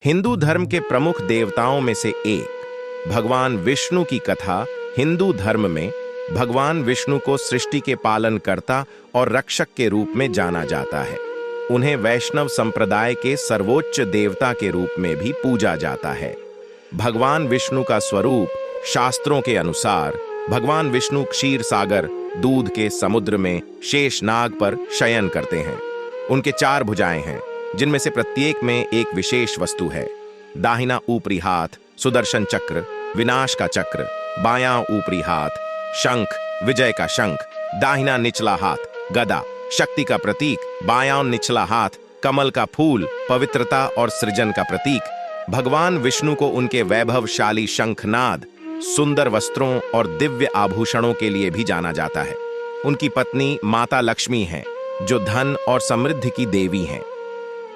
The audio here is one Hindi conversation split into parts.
हिंदू धर्म के प्रमुख देवताओं में से एक भगवान विष्णु की कथा हिंदू धर्म में भगवान विष्णु को सृष्टि के पालनकर्ता और रक्षक के रूप में जाना जाता है। उन्हें वैष्णव संप्रदाय के सर्वोच्च देवता के रूप में भी पूजा जाता है। भगवान विष्णु का स्वरूप शास्त्रों के अनुसार भगवान विष्णु क्षीर सागर दूध के समुद्र में शेषनाग पर शयन करते हैं। उनके 4 भुजाएं हैं, जिनमें से प्रत्येक में एक विशेष वस्तु है। दाहिना ऊपरी हाथ सुदर्शन चक्र, विनाश का चक्र, बायां ऊपरी हाथ शंख, विजय का शंख, दाहिना निचला हाथ गदा, शक्ति का प्रतीक, बायां निचला हाथ कमल का फूल, पवित्रता और सृजन का प्रतीक। भगवान विष्णु को उनके वैभवशाली शंखनाद, सुंदर वस्त्रों और दिव्य आभूषणों के लिए भी जाना जाता है। उनकी पत्नी माता लक्ष्मी हैं, जो धन और समृद्धि की देवी हैं।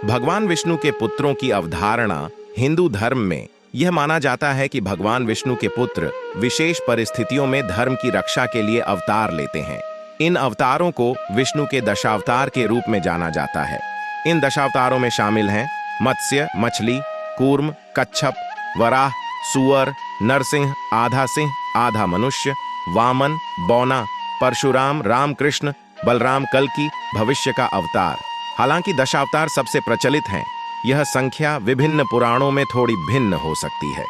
भगवान विष्णु के पुत्रों की अवधारणा हिंदू धर्म में यह माना जाता है कि भगवान विष्णु के पुत्र विशेष परिस्थितियों में धर्म की रक्षा के लिए अवतार लेते हैं। इन अवतारों को विष्णु के दशावतार के रूप में जाना जाता है। इन दशावतारों में शामिल हैं मत्स्य, मछली, कूर्म, कच्छप, वराह, सुअर, नरसिंह, आधा सिंह, आधा मनुष्य, वामन, बौना, परशुराम, रामकृष्ण, बलराम, कल्कि, भविष्य का अवतार। हालांकि दशावतार सबसे प्रचलित हैं, यह संख्या विभिन्न पुराणों में थोड़ी भिन्न हो सकती है।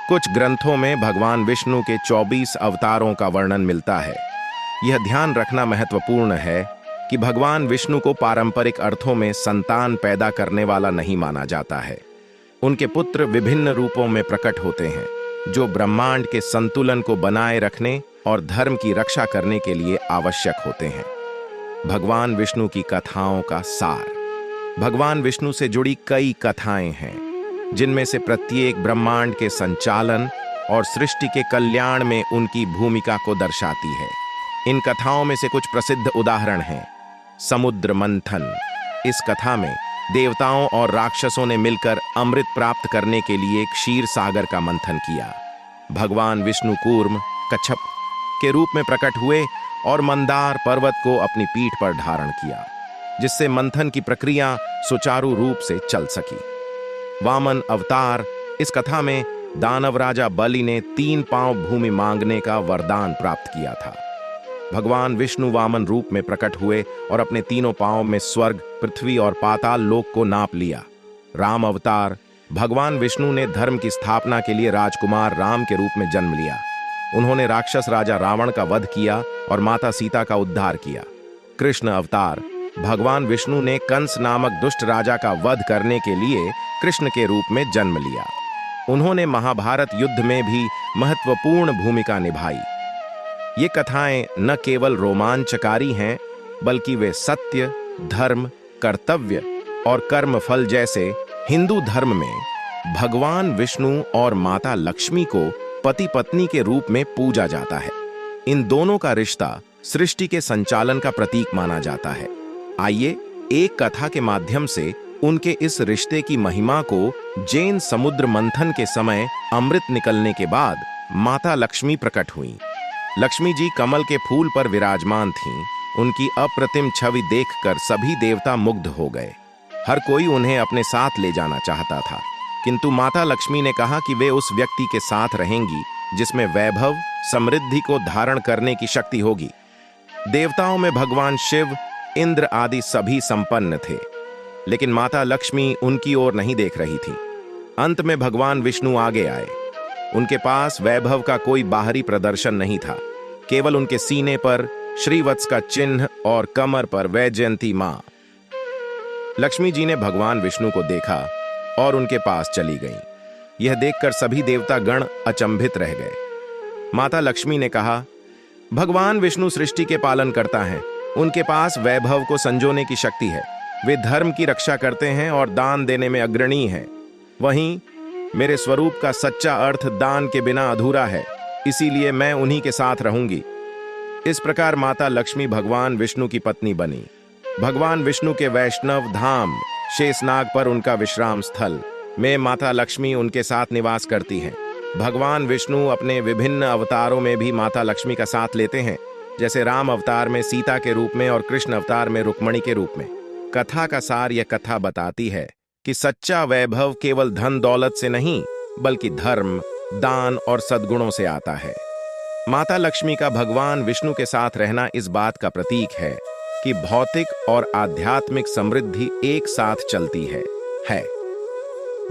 कुछ ग्रंथों में भगवान विष्णु के 24 अवतारों का वर्णन मिलता है। यह ध्यान रखना महत्वपूर्ण है कि भगवान विष्णु को पारंपरिक अर्थों में संतान पैदा करने वाला नहीं माना जाता है। उनके पुत्र विभिन्न रूपों में प्रकट होते हैं, जो ब्रह्मांड के संतुलन को बनाए रखने और धर्म की रक्षा करने के लिए आवश्यक होते हैं। भगवान विष्णु की कथाओं का सार। भगवान विष्णु से जुड़ी कई कथाएं हैं, जिनमें से प्रत्येक ब्रह्मांड के संचालन और सृष्टि के कल्याण में उनकी भूमिका को दर्शाती है। इन कथाओं में से कुछ प्रसिद्ध उदाहरण हैं। समुद्र मंथन। इस कथा में देवताओं और राक्षसों ने मिलकर अमृत प्राप्त करने के लिए क्षीर सागर का मंथन किया। भगवान विष्णु कूर्म, कच्छप के रूप में प्रकट हुए और मंदार पर्वत को अपनी पीठ पर धारण किया, जिससे मंथन की प्रक्रिया सुचारू रूप से चल सकी। वामन अवतार। इस कथा में दानव राजा बलि ने 3 पांव भूमि मांगने का वरदान प्राप्त किया था। भगवान विष्णु वामन रूप में प्रकट हुए और अपने 3 पांव में स्वर्ग, पृथ्वी और पाताल लोक को नाप लिया। राम अवतार। भगवान विष्णु ने धर्म की स्थापना के लिए राजकुमार राम के रूप में जन्म लिया। उन्होंने राक्षस राजा रावण का वध किया और माता सीता का उद्धार किया। कृष्ण अवतार। भगवान विष्णु ने कंस नामक दुष्ट राजा का वध करने के लिए कृष्ण के रूप में जन्म लिया। उन्होंने महाभारत युद्ध में भी महत्वपूर्ण भूमिका निभाई। ये कथाएं न केवल रोमांचकारी हैं, बल्कि वे सत्य, धर्म, कर्तव्य और कर्मफल जैसे हिंदू धर्म में भगवान विष्णु और माता लक्ष्मी को पति पत्नी के रूप में पूजा जाता है। इन दोनों का रिश्ता सृष्टि के संचालन का प्रतीक माना जाता है। आइए एक कथा के माध्यम से उनके इस रिश्ते की महिमा को जैन समुद्र मंथन के समय अमृत निकलने के बाद माता लक्ष्मी प्रकट हुईं। लक्ष्मी जी कमल के फूल पर विराजमान थीं। उनकी अप्रतिम छवि देखकर सभी देवता मुग्ध हो गए। हर कोई उन्हें अपने साथ ले जाना चाहता था, किंतु माता लक्ष्मी ने कहा कि वे उस व्यक्ति के साथ रहेंगी जिसमें वैभव, समृद्धि को धारण करने की शक्ति होगी। देवताओं में भगवान शिव, इंद्र आदि सभी संपन्न थे, लेकिन माता लक्ष्मी उनकी ओर नहीं देख रही थी। अंत में भगवान विष्णु आगे आए। उनके पास वैभव का कोई बाहरी प्रदर्शन नहीं था, केवल उनके सीने पर श्रीवत्स का चिन्ह और कमर पर वैजयंती मां। लक्ष्मी जी ने भगवान विष्णु को देखा और उनके पास चली गईं। यह देखकर सभी देवता गण अचंभित रह गए। माता लक्ष्मी ने कहा, भगवान विष्णु सृष्टि के पालन करता है। उनके पास वैभव को संजोने की शक्ति है। वे धर्म की रक्षा करते हैं और दान देने में अग्रणी हैं। वहीं मेरे स्वरूप का सच्चा अर्थ दान के बिना अधूरा है, इसीलिए मैं उन्हीं के साथ रहूंगी। इस प्रकार माता लक्ष्मी भगवान विष्णु की पत्नी बनी। भगवान विष्णु के वैष्णव धाम शेषनाग पर उनका विश्राम स्थल में माता लक्ष्मी उनके साथ निवास करती हैं। भगवान विष्णु अपने विभिन्न अवतारों में भी माता लक्ष्मी का साथ लेते हैं, जैसे राम अवतार में सीता के रूप में और कृष्ण अवतार में रुक्मणी के रूप में। कथा का सार यह कथा बताती है कि सच्चा वैभव केवल धन दौलत से नहीं बल्कि धर्म, दान और सद्गुणों से आता है। माता लक्ष्मी का भगवान विष्णु के साथ रहना इस बात का प्रतीक है कि भौतिक और आध्यात्मिक समृद्धि एक साथ चलती है।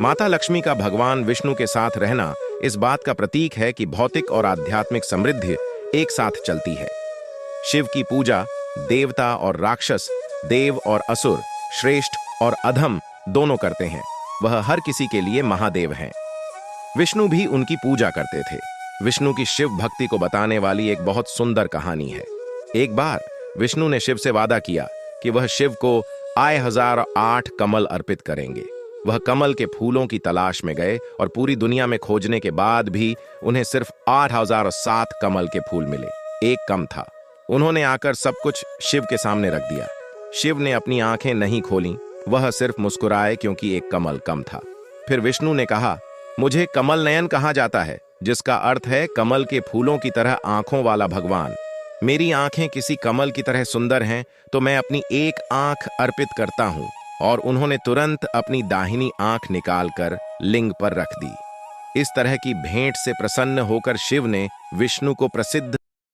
माता लक्ष्मी का भगवान विष्णु के साथ रहना इस बात का प्रतीक है कि भौतिक और आध्यात्मिक समृद्धि एक साथ चलती है। शिव की पूजा देवता और राक्षस, देव और असुर, श्रेष्ठ और अधम दोनों करते हैं। वह हर किसी के लिए महादेव हैं। विष्णु भी उनकी पूजा करते थे। विष्णु की शिव भक्ति को बताने वाली एक बहुत सुंदर कहानी है। एक बार विष्णु ने शिव से वादा किया कि वह शिव को 1008 कमल अर्पित करेंगे। वह कमल के फूलों की तलाश में गए और पूरी दुनिया में खोजने के बाद भी उन्हें सिर्फ 8007 कमल के फूल मिले। एक कम था। उन्होंने आकर सब कुछ शिव के सामने रख दिया। शिव ने अपनी आंखें नहीं खोलीं, वह सिर्फ मुस्कुराए क्योंकि एक कमल कम था। फिर विष्णु ने कहा, मुझे कमल नयन कहा जाता है, जिसका अर्थ है कमल के फूलों की तरह आंखों वाला भगवान। मेरी आंखें किसी कमल की तरह सुंदर हैं, तो मैं अपनी एक आंख अर्पित करता हूं। और उन्होंने तुरंत अपनी दाहिनी आंख निकालकर लिंग पर रख दी। इस तरह की भेंट से प्रसन्न होकर शिव ने विष्णु को प्रसिद्ध